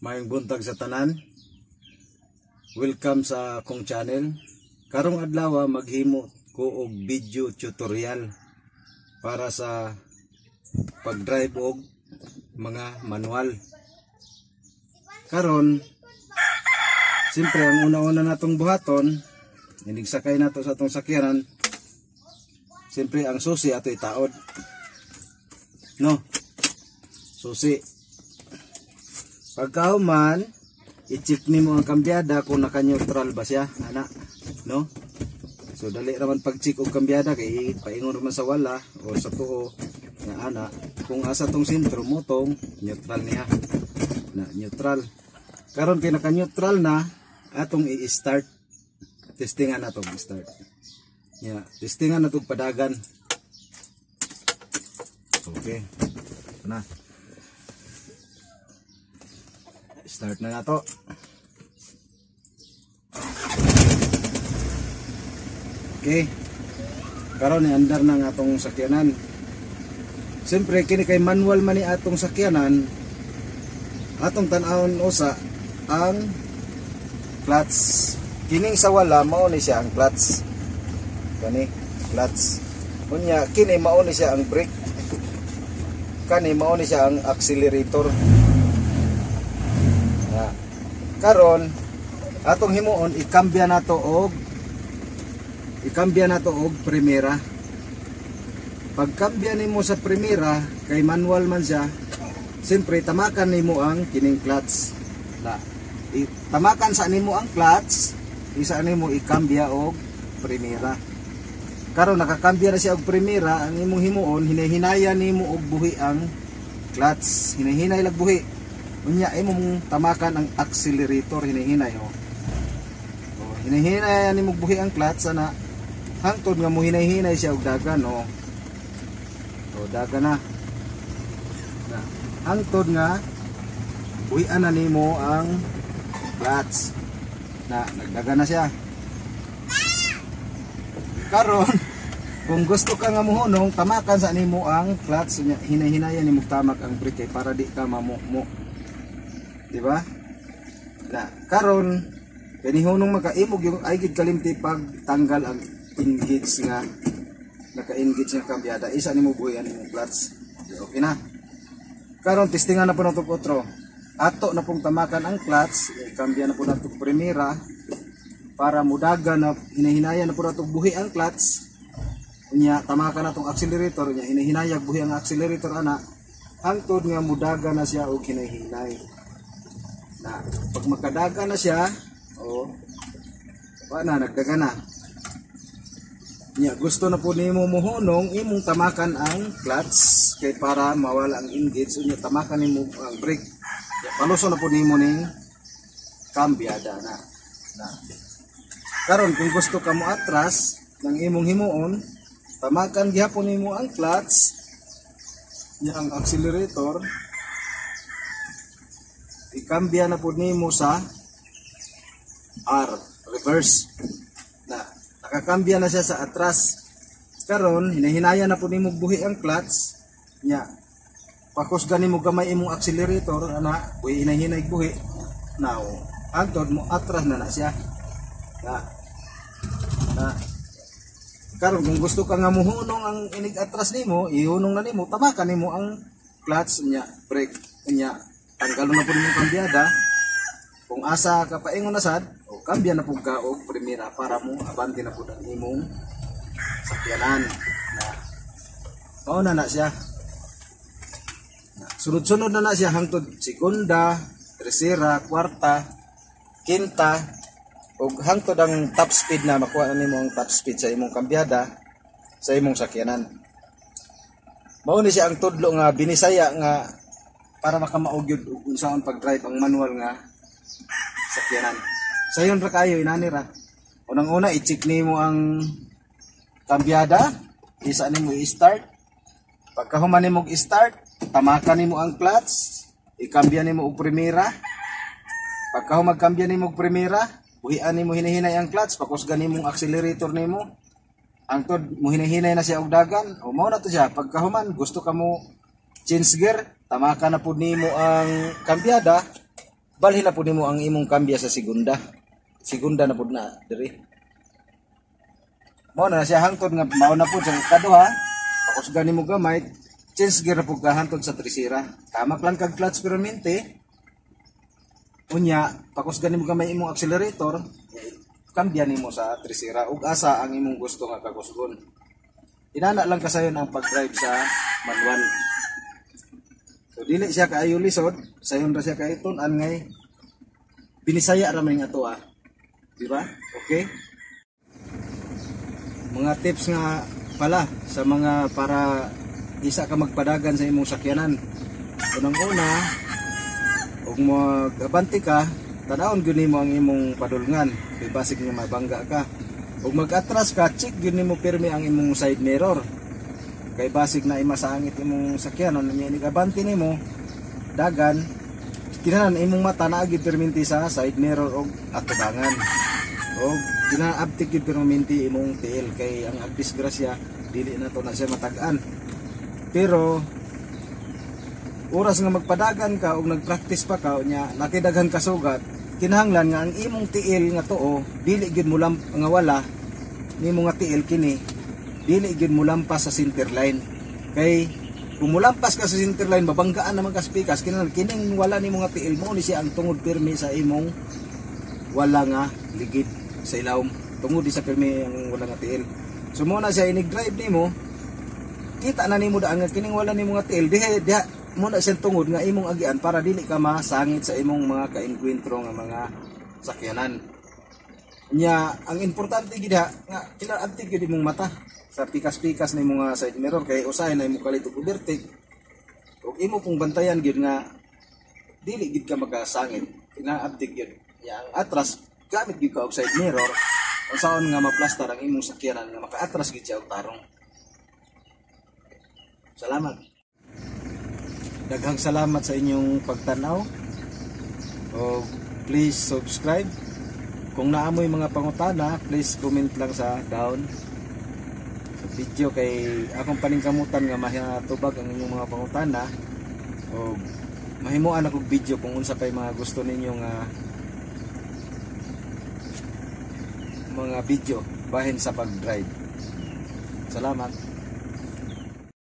Mayong buntag sa tanan. Welcome sa akong channel. Karong adlaw maghimo ko og video tutorial para sa pag-drive og mga manual. Karon siyempre ang una-una natong buhaton, inig sakay nato sa atong sakyanan. Siyempre ang susi ato itaod. No. Susi. Pagkahuman, i-check nimo ang kambyada kung naka-neutral ba siya, anak, no? So dali raman pag-check og kambyada kay paingon man sa wala o sa tuo nga ana kung asa tong sentro mo tong neutral niya. Na neutral. Karon kay naka-neutral na, atong i-start. Testingan nato start. Ya, testingan nato padagan. Okay. Na. Start na nato. Okay. Karon ni andar na nga atong sakyanan. Siyempre kini kay manual man ni atong sakyanan. Atong tan-awon usa ang clutch. Kining sa wala mao ni siya ang clutch. Kani clutch. Kunya kini mao ni siya ang brake. Kani mao ni siya ang accelerator. Karon atong himuon ikambya nato og primera. Pagkambya nimo sa primera kay manual man siya, siyempre tamakan nimo ang kining clutch. Na tamakan sa nimo ang clutch, isa nimo ikambya og primera. Karon nakakambya na siya og primera, ang imong himuon hinahinaya nimo og buhi ang clutch. Hinahinay lag buhi. Unya imong tamakan ang accelerator hinahinay oh. Oh, hinahinay ani mo buhi ang clutch ana hangtod nga mo hinahinay siya og dagan oh. Oh dagan na. Hangtod nga buhian na nimo ang clutch. Na nagdagan na siya. Karon kung gusto ka nga mohunong tamakan sa nimo ang clutch unya hinahinayan nimo tamak ang brake para di ka mamumo. Diba? Na karon kanihunong makaimog yung aygid kalimti pag tanggal ang engage nga naka-engage nga kambyada isa nimo buhian nimo clutch. Okay na. Karon testingan na po nato otro. Ato na pong tamakan ang clutch, kambya na po nato primera para mudaga na hinahinayan na po nato buhi ang clutch. Unya tamakan natong accelerator unya hinahinayag buhi ang accelerator ana hangtod nga mudaga na siya og hinahinay. Na, pag makadaga na siya, oh, nagdaga na. Nya, gusto na po nimo mohunong, imong tamakan ang clutch, kay para mawala ang engage, unya tamakan nimo ang brake. Paluso na po nimo ning kambyada na. Karon kung gusto ka mo atras ng imong himuon, tamakan gihapon nimo ang clutch, nya ang accelerator. Ikambya na po nimo sa R, reverse. Na, nakakambya na siya sa atras. Karon hinahinaya na po nimo buhi ang clutch. Nya, pakusgan nimo gamay imong accelerator ana, buhi hinahinay buhi. Now, antod mo atras na siya. Karon kung gusto ka nga muhunong ang inig atras nimo, ihunong na nimo, tamakan nimo ang clutch nya, brake nya. Tanggalon na po yung kambyada. Kung asa ka paingon na sad, o kambya na po ka og primera para mo abante na po ang imong sakyanan. Na na siya. Sunod-sunod na siya hangtod segunda, tercera, kwarta, quinta, ug hangtod ang top speed na makuha na nimo ang top speed sa imong kambyada sa imong sakyanan. Mao ni siya ang tudlo nga binisaya nga para makamaugyod kung saan pag-drive ang manual nga sakyanan. Sayon ra kayo inanira. Unang-una i-check nimo ang kambyada, isa nimo i-start. Pagka human nimo i-start, tamakan nimo ang clutch, ikambya nimo og primera. Pagka humagkambya nimo og primera, buhian nimo hinahinay ang clutch, pakusgan nimo ang accelerator nimo. Angtod mo hinahinay na siya og dagan, o mao na to siya. Pagka human gusto ka mo change gear, tamakan na po nimo ang kambyada, balhin na pud nimo ang imong kambya sa segunda. Segunda na pud na diri. Mao na siya hangtod nga mao na pud sa kaduha. Pakusgan nimo gamay, change gear pud ka hangtod sa tresera. Tamak lang kag clutch permanente. Unya, pakusgan nimo gamay imong accelerator, kambya nimo sa tresera ug asa ang imong gusto nga kakusgon. Inana lang kasayon ang pag-drive sa manual. So dili siya kaayo lisod, sayon ra siya kay tun-an ngay binisaya ra man ato Di ba? Okay? Mga tips nga pala sa mga para isa ka magpadagan sa imong sakyanan. Unang-una, ug mag-abante ka, tanawon gyud nimo ang imong padulngan, kay basig nga mabangga ka. Ug mag-atras ka, check gyud nimo pirmi ang imong side mirror. Kay basig na imasangit imong sakyanan, nya nigabante nimo dagan, kinahanglan imong mata naa gyud perminti sa side mirror og atubangan. Og kinaabtik gyud perminti imong tiil kay ang agdisgrasya dili na to na siya matag-an. Pero oras nga magpadagan ka og nagpractice pa ka nya nakidaghan ka sugat, kinahanglan nga ang imong tiil nga tuo dili gyud mo nga wala nimo nga tiil kini dili gyud mo lampas sa center line. Kay kung mulampas ka sa center line mabanggaan naman ka sa pikas, kinahanglan kining wala nimo nga tiil mo ni siya ang tungod pirmi sa imong wala nga ligid sa ilawom, tungod di sa pirmi ang wala nga tiil. So mo na siya inig-drive nimo, kita na nimo daan nga kining wala nimo nga tiil diha mo na siyang tungod nga imong agian para dili ka masangit sa imong mga kainkwentro nga mga sakyanan. Nya ang importante gid nga kinaabtik gid imong mata sa pikas-pikas na imong side mirror kay usahay na imong kalit og overtake. Ug imo kung bantayan gid nga dili gid ka magasangit, kinaabtik gid. Nya ang atras gamit gid ka og side mirror unsaon nga maplastar ang imong sakyanan nga makaatras gid siya og tarong. Salamat. Daghang salamat sa inyong pagtanaw. O please subscribe. Kung naamoy mga pangutana, please comment lang sa down sa video kay akong paningkamutan nga mahatubag ang inyong mga pangutana. O mahimuan akong video kung unsa pay mga gusto ninyo nga mga video bahin sa pag-drive. Salamat.